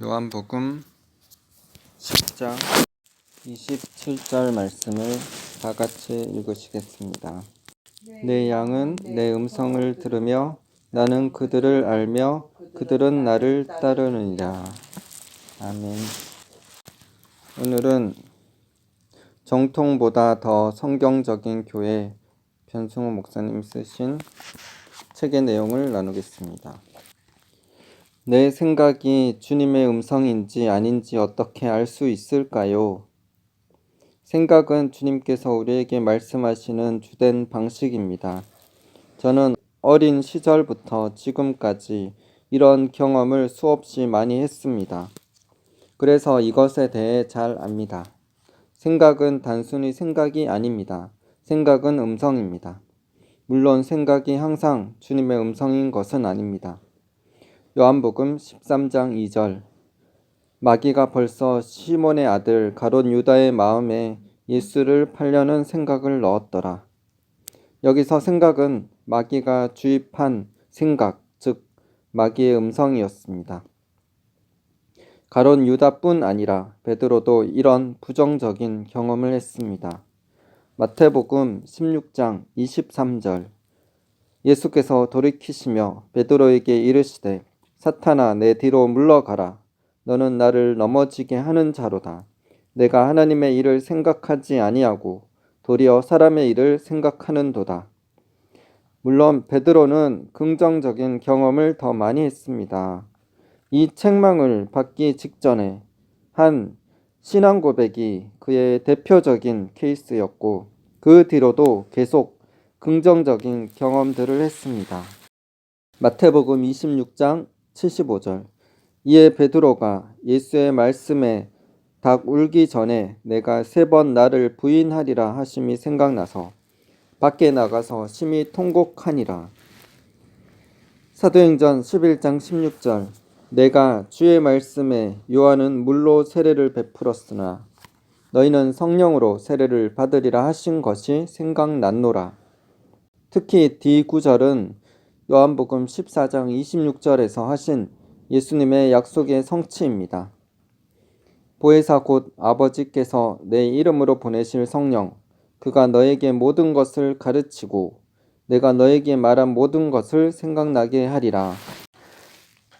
요한복음 10장 27절 말씀을 다 같이 읽으시겠습니다. 내 양은 내 음성을 들으며 나는 그들을 알며 그들은 나를 따르느니라. 아멘. 오늘은 정통보다 더 성경적인 교회 변승호 목사님 쓰신 책의 내용을 나누겠습니다. 내 생각이 주님의 음성인지 아닌지 어떻게 알 수 있을까요? 생각은 주님께서 우리에게 말씀하시는 주된 방식입니다. 저는 어린 시절부터 지금까지 이런 경험을 수없이 많이 했습니다. 그래서 이것에 대해 잘 압니다. 생각은 단순히 생각이 아닙니다. 생각은 음성입니다. 물론 생각이 항상 주님의 음성인 것은 아닙니다. 요한복음 13장 2절 마귀가 벌써 시몬의 아들 가롯 유다의 마음에 예수를 팔려는 생각을 넣었더라. 여기서 생각은 마귀가 주입한 생각, 즉 마귀의 음성이었습니다. 가롯 유다뿐 아니라 베드로도 이런 부정적인 경험을 했습니다. 마태복음 16장 23절 예수께서 돌이키시며 베드로에게 이르시되 사탄아 내 뒤로 물러가라. 너는 나를 넘어지게 하는 자로다. 내가 하나님의 일을 생각하지 아니하고 도리어 사람의 일을 생각하는도다. 물론 베드로는 긍정적인 경험을 더 많이 했습니다. 이 책망을 받기 직전에 한 신앙 고백이 그의 대표적인 케이스였고 그 뒤로도 계속 긍정적인 경험들을 했습니다. 마태복음 26장 75절 이에 베드로가 예수의 말씀에 닭 울기 전에 내가 3번 나를 부인하리라 하심이 생각나서 밖에 나가서 심히 통곡하니라. 사도행전 11장 16절 내가 주의 말씀에 요한은 물로 세례를 베풀었으나 너희는 성령으로 세례를 받으리라 하신 것이 생각났노라. 특히 D9절은 요한복음 14장 26절에서 하신 예수님의 약속의 성취입니다. 보혜사 곧 아버지께서 내 이름으로 보내실 성령, 그가 너에게 모든 것을 가르치고 내가 너에게 말한 모든 것을 생각나게 하리라.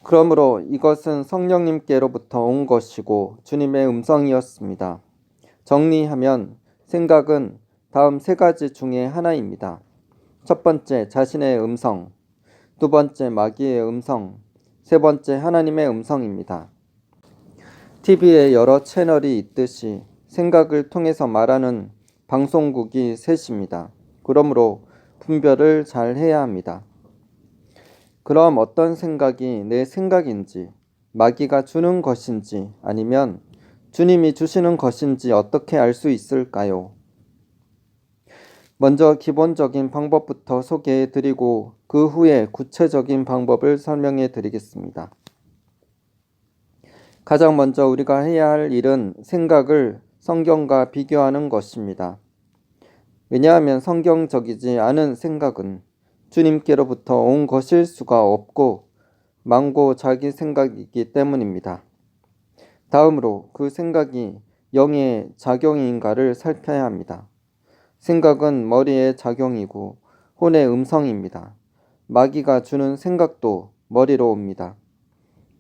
그러므로 이것은 성령님께로부터 온 것이고 주님의 음성이었습니다. 정리하면 생각은 다음 3가지 중에 하나입니다. 첫 번째, 자신의 음성. 두 번째, 마귀의 음성. 세 번째, 하나님의 음성입니다. TV에 여러 채널이 있듯이 생각을 통해서 말하는 방송국이 셋입니다. 그러므로 분별을 잘 해야 합니다. 그럼 어떤 생각이 내 생각인지, 마귀가 주는 것인지 아니면 주님이 주시는 것인지 어떻게 알 수 있을까요? 먼저 기본적인 방법부터 소개해 드리고 그 후에 구체적인 방법을 설명해 드리겠습니다. 가장 먼저 우리가 해야 할 일은 생각을 성경과 비교하는 것입니다. 왜냐하면 성경적이지 않은 생각은 주님께로부터 온 것일 수가 없고 망고 자기 생각이기 때문입니다. 다음으로 그 생각이 영의 작용인가를 살펴야 합니다. 생각은 머리의 작용이고 혼의 음성입니다. 마귀가 주는 생각도 머리로 옵니다.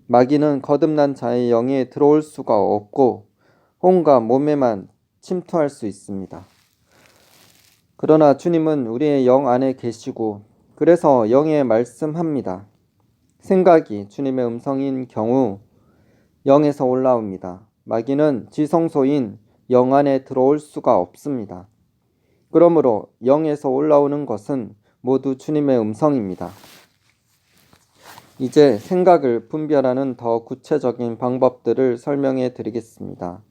마귀는 거듭난 자의 영에 들어올 수가 없고 혼과 몸에만 침투할 수 있습니다. 그러나 주님은 우리의 영 안에 계시고 그래서 영에 말씀합니다. 생각이 주님의 음성인 경우 영에서 올라옵니다. 마귀는 지성소인 영 안에 들어올 수가 없습니다. 그러므로 영에서 올라오는 것은 모두 주님의 음성입니다. 이제 생각을 분별하는 더 구체적인 방법들을 설명해 드리겠습니다.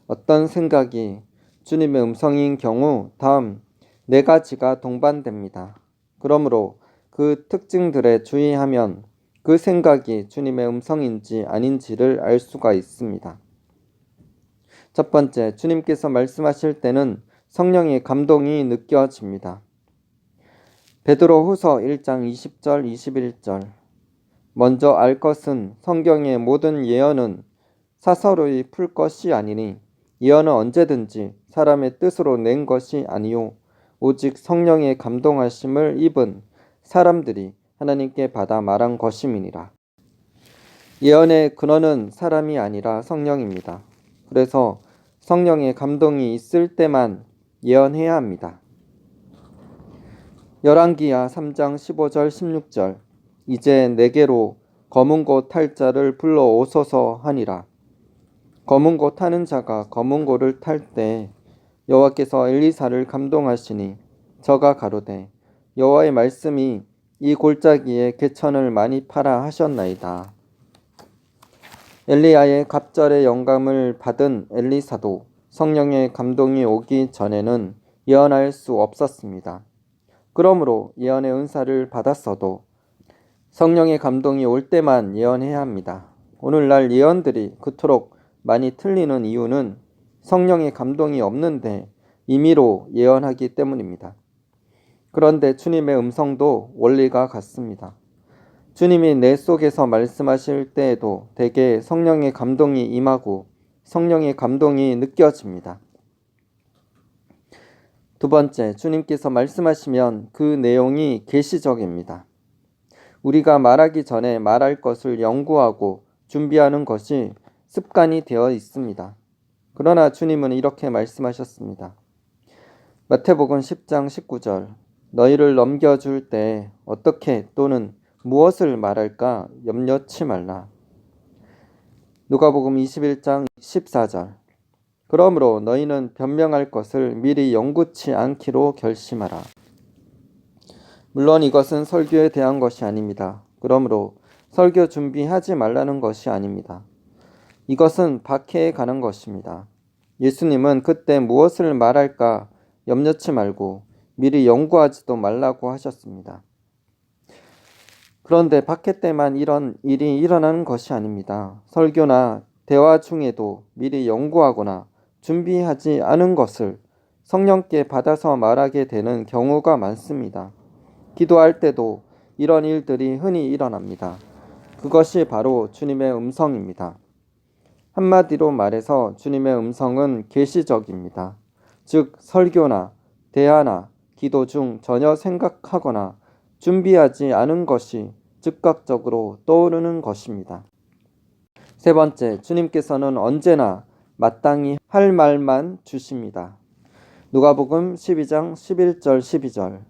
어떤 생각이 주님의 음성인 경우 다음 4가지가 동반됩니다. 그러므로 그 특징들에 주의하면 그 생각이 주님의 음성인지 아닌지를 알 수가 있습니다. 첫 번째, 주님께서 말씀하실 때는 성령의 감동이 느껴집니다. 베드로후서 1장 20절 21절 먼저 알 것은 성경의 모든 예언은 사서로이 풀 것이 아니니 예언은 언제든지 사람의 뜻으로 낸 것이 아니요 오직 성령의 감동하심을 입은 사람들이 하나님께 받아 말한 것임이니라. 예언의 근원은 사람이 아니라 성령입니다. 그래서 성령의 감동이 있을 때만 예언해야 합니다. 열왕기하 3장 15절 16절 이제 내게로 검은 곳 탈 자를 불러 오소서 하니라. 검은 곳 타는 자가 검은 곳을 탈 때 여호와께서 엘리사를 감동하시니 저가 가로되 여호와의 말씀이 이 골짜기에 개천을 많이 파라 하셨나이다. 엘리야의 갑절의 영감을 받은 엘리사도 성령의 감동이 오기 전에는 예언할 수 없었습니다. 그러므로 예언의 은사를 받았어도 성령의 감동이 올 때만 예언해야 합니다. 오늘날 예언들이 그토록 많이 틀리는 이유는 성령의 감동이 없는데 임의로 예언하기 때문입니다. 그런데 주님의 음성도 원리가 같습니다. 주님이 내 속에서 말씀하실 때에도 대개 성령의 감동이 임하고 성령의 감동이 느껴집니다. 두 번째, 주님께서 말씀하시면 그 내용이 계시적입니다. 우리가 말하기 전에 말할 것을 연구하고 준비하는 것이 습관이 되어 있습니다. 그러나 주님은 이렇게 말씀하셨습니다. 마태복음 10장 19절 너희를 넘겨줄 때 어떻게 또는 무엇을 말할까 염려치 말라. 누가복음 21장 14절 그러므로 너희는 변명할 것을 미리 연구치 않기로 결심하라. 물론 이것은 설교에 대한 것이 아닙니다. 그러므로 설교 준비하지 말라는 것이 아닙니다. 이것은 박해에 관한 것입니다. 예수님은 그때 무엇을 말할까 염려치 말고 미리 연구하지도 말라고 하셨습니다. 그런데 박해 때만 이런 일이 일어나는 것이 아닙니다. 설교나 대화 중에도 미리 연구하거나 준비하지 않은 것을 성령께 받아서 말하게 되는 경우가 많습니다. 기도할 때도 이런 일들이 흔히 일어납니다. 그것이 바로 주님의 음성입니다. 한마디로 말해서 주님의 음성은 계시적입니다. 즉 설교나 대화나 기도 중 전혀 생각하거나 준비하지 않은 것이 즉각적으로 떠오르는 것입니다. 세 번째, 주님께서는 언제나 마땅히 할 말만 주십니다. 누가복음 12장 11절 12절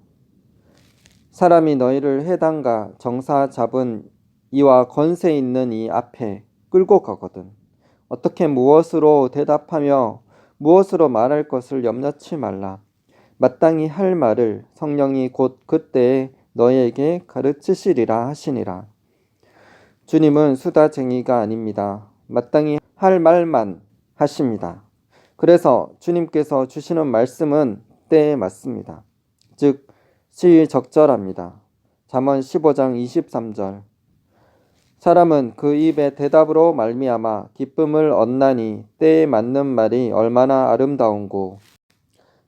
사람이 너희를 해당과 정사 잡은 이와 권세 있는 이 앞에 끌고 가거든 어떻게 무엇으로 대답하며 무엇으로 말할 것을 염려치 말라. 마땅히 할 말을 성령이 곧 그때에 너희에게 가르치시리라 하시니라. 주님은 수다쟁이가 아닙니다. 마땅히 할 말만 하십니다. 그래서 주님께서 주시는 말씀은 때에 맞습니다. 즉 시의적절합니다. 잠언 15장 23절 사람은 그 입의 대답으로 말미암아 기쁨을 얻나니 때에 맞는 말이 얼마나 아름다운고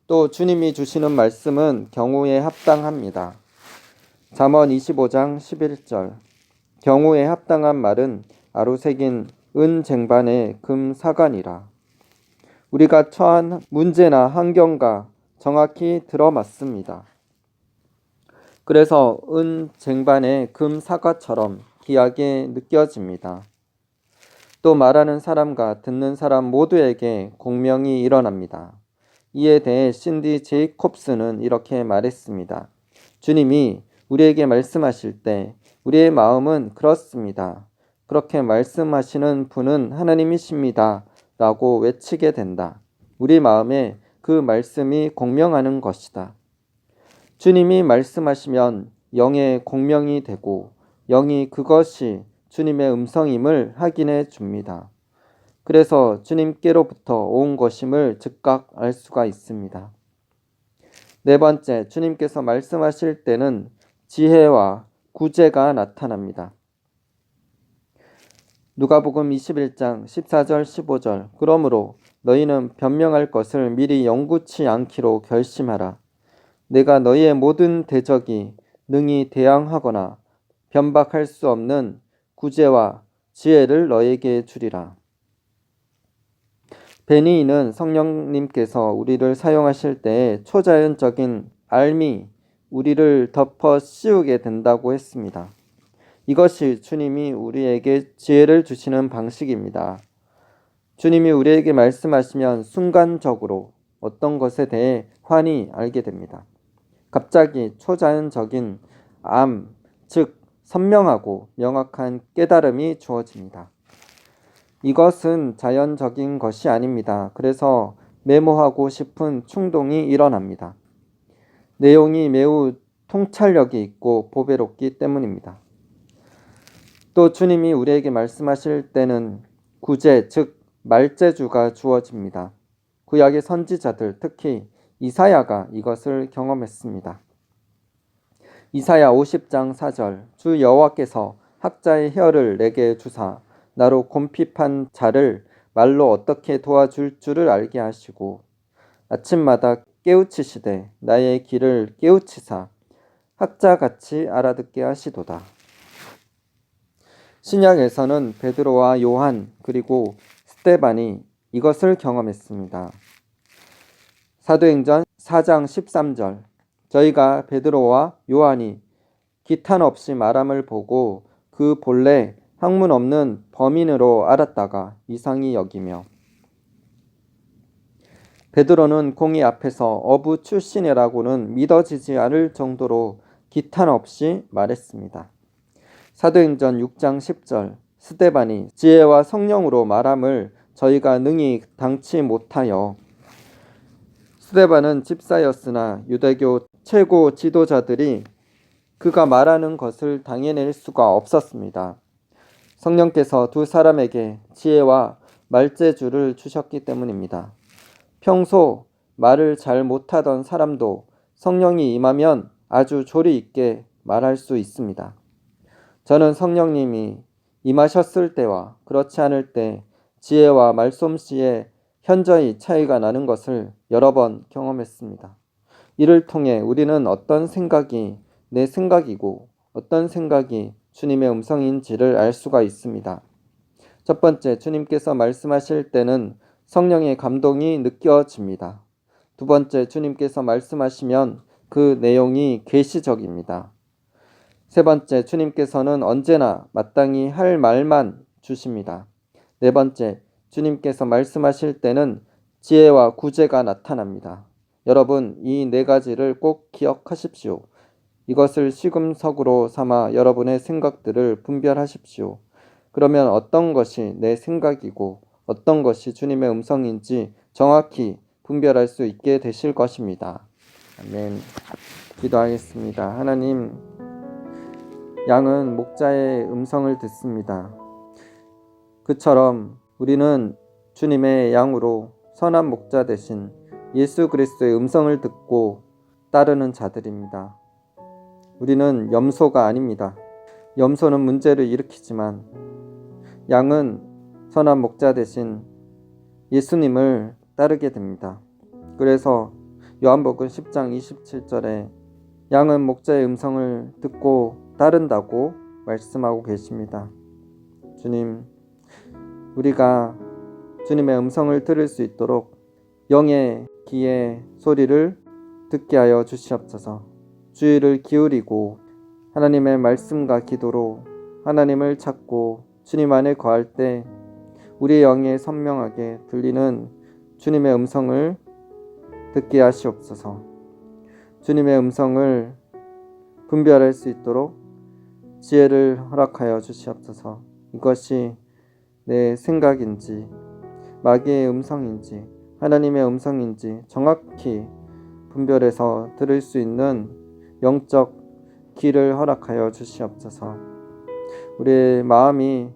또 주님이 주시는 말씀은 경우에 합당합니다. 잠언 25장 11절 경우에 합당한 말은 아루새긴 은 쟁반의 금 사관이라. 우리가 처한 문제나 환경과 정확히 들어맞습니다. 그래서 은 쟁반의 금 사과처럼 귀하게 느껴집니다. 또 말하는 사람과 듣는 사람 모두에게 공명이 일어납니다. 이에 대해 신디 제이콥스는 이렇게 말했습니다. 주님이 우리에게 말씀하실 때 우리의 마음은 그렇습니다. 그렇게 말씀하시는 분은 하나님이십니다. 라고 외치게 된다. 우리 마음에 그 말씀이 공명하는 것이다. 주님이 말씀하시면 영의 공명이 되고 영이 그것이 주님의 음성임을 확인해 줍니다. 그래서 주님께로부터 온 것임을 즉각 알 수가 있습니다. 네 번째, 주님께서 말씀하실 때는 지혜와 구제가 나타납니다. 누가복음 21장 14절 15절 그러므로 너희는 변명할 것을 미리 연구치 않기로 결심하라. 내가 너희의 모든 대적이 능히 대항하거나 변박할 수 없는 구제와 지혜를 너희에게 주리라. 베니인은 성령님께서 우리를 사용하실 때 초자연적인 알미, 우리를 덮어 씌우게 된다고 했습니다. 이것이 주님이 우리에게 지혜를 주시는 방식입니다. 주님이 우리에게 말씀하시면 순간적으로 어떤 것에 대해 환히 알게 됩니다. 갑자기 초자연적인 즉 선명하고 명확한 깨달음이 주어집니다. 이것은 자연적인 것이 아닙니다. 그래서 메모하고 싶은 충동이 일어납니다. 내용이 매우 통찰력이 있고 보배롭기 때문입니다. 또 주님이 우리에게 말씀하실 때는 구제, 즉 말재주가 주어집니다. 구약의 선지자들, 특히 이사야가 이것을 경험했습니다. 이사야 50장 4절, 주 여호와께서 학자의 혀를 내게 주사 나로 곰핍한 자를 말로 어떻게 도와줄 줄을 알게 하시고 아침마다 깨우치시되 나의 길을 깨우치사 학자같이 알아듣게 하시도다. 신약에서는 베드로와 요한 그리고 스데반이 이것을 경험했습니다. 사도행전 4장 13절, 저희가 베드로와 요한이 기탄 없이 말함을 보고 그 본래 학문 없는 범인으로 알았다가 이상히 여기며, 베드로는 공의 앞에서 어부 출신이라고는 믿어지지 않을 정도로 기탄 없이 말했습니다. 사도행전 6장 10절, 스데반이 지혜와 성령으로 말함을 저희가 능히 당치 못하여. 스데반은 집사였으나 유대교 최고 지도자들이 그가 말하는 것을 당해낼 수가 없었습니다. 성령께서 두 사람에게 지혜와 말재주를 주셨기 때문입니다. 평소 말을 잘 못하던 사람도 성령이 임하면 아주 조리 있게 말할 수 있습니다. 저는 성령님이 임하셨을 때와 그렇지 않을 때 지혜와 말솜씨에 현저히 차이가 나는 것을 여러 번 경험했습니다. 이를 통해 우리는 어떤 생각이 내 생각이고 어떤 생각이 주님의 음성인지를 알 수가 있습니다. 첫 번째, 주님께서 말씀하실 때는 성령의 감동이 느껴집니다. 두 번째, 주님께서 말씀하시면 그 내용이 계시적입니다. 세 번째, 주님께서는 언제나 마땅히 할 말만 주십니다. 네 번째, 주님께서 말씀하실 때는 지혜와 구제가 나타납니다. 여러분, 이 네 가지를 꼭 기억하십시오. 이것을 시금석으로 삼아 여러분의 생각들을 분별하십시오. 그러면 어떤 것이 내 생각이고 어떤 것이 주님의 음성인지 정확히 분별할 수 있게 되실 것입니다. 아멘. 기도하겠습니다. 하나님, 양은 목자의 음성을 듣습니다. 그처럼 우리는 주님의 양으로 선한 목자 대신 예수 그리스도의 음성을 듣고 따르는 자들입니다. 우리는 염소가 아닙니다. 염소는 문제를 일으키지만 양은 선한 목자 대신 예수님을 따르게 됩니다. 그래서 요한복음 10장 27절에 양은 목자의 음성을 듣고 따른다고 말씀하고 계십니다. 주님, 우리가 주님의 음성을 들을 수 있도록 영의 귀의 소리를 듣게 하여 주시옵소서. 주의를 기울이고 하나님의 말씀과 기도로 하나님을 찾고 주님 안에 거할 때 우리의 영에 선명하게 들리는 주님의 음성을 듣게 하시옵소서. 주님의 음성을 분별할 수 있도록 지혜를 허락하여 주시옵소서. 이것이 내 생각인지 마귀의 음성인지 하나님의 음성인지 정확히 분별해서 들을 수 있는 영적 귀를 허락하여 주시옵소서. 우리의 마음이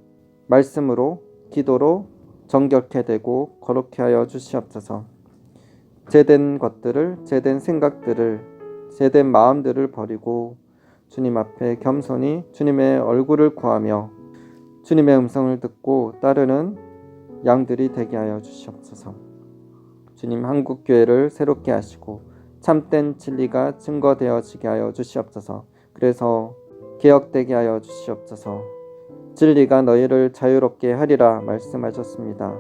말씀으로 기도로 정결케 되고 거룩케 하여 주시옵소서. 제된 것들을, 제된 생각들을, 제된 마음들을 버리고 주님 앞에 겸손히 주님의 얼굴을 구하며 주님의 음성을 듣고 따르는 양들이 되게 하여 주시옵소서. 주님, 한국교회를 새롭게 하시고 참된 진리가 증거되어지게 하여 주시옵소서. 그래서 개혁되게 하여 주시옵소서. 진리가 너희를 자유롭게 하리라 말씀하셨습니다.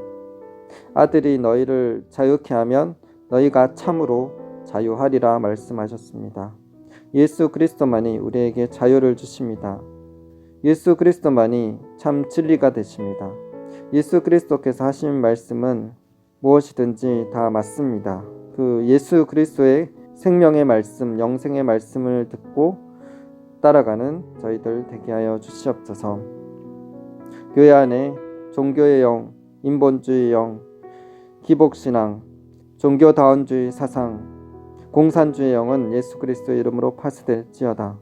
아들이 너희를 자유케 하면 너희가 참으로 자유하리라 말씀하셨습니다. 예수 그리스도만이 우리에게 자유를 주십니다. 예수 그리스도만이 참 진리가 되십니다. 예수 그리스도께서 하신 말씀은 무엇이든지 다 맞습니다. 그 예수 그리스도의 생명의 말씀, 영생의 말씀을 듣고 따라가는 저희들 되게 하여 주시옵소서. 교회 안에 종교의 영, 인본주의 영, 기복신앙, 종교다원주의 사상, 공산주의 영은 예수 그리스도의 이름으로 파쇄될지어다.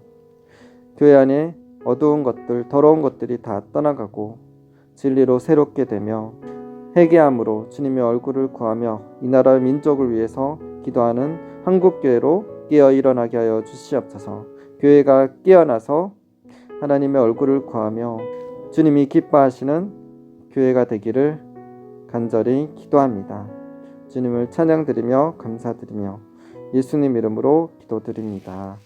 교회 안에 어두운 것들, 더러운 것들이 다 떠나가고 진리로 새롭게 되며 회개함으로 주님의 얼굴을 구하며 이 나라의 민족을 위해서 기도하는 한국교회로 깨어 일어나게 하여 주시옵소서. 교회가 깨어나서 하나님의 얼굴을 구하며 주님이 기뻐하시는 교회가 되기를 간절히 기도합니다. 주님을 찬양드리며 감사드리며 예수님 이름으로 기도드립니다.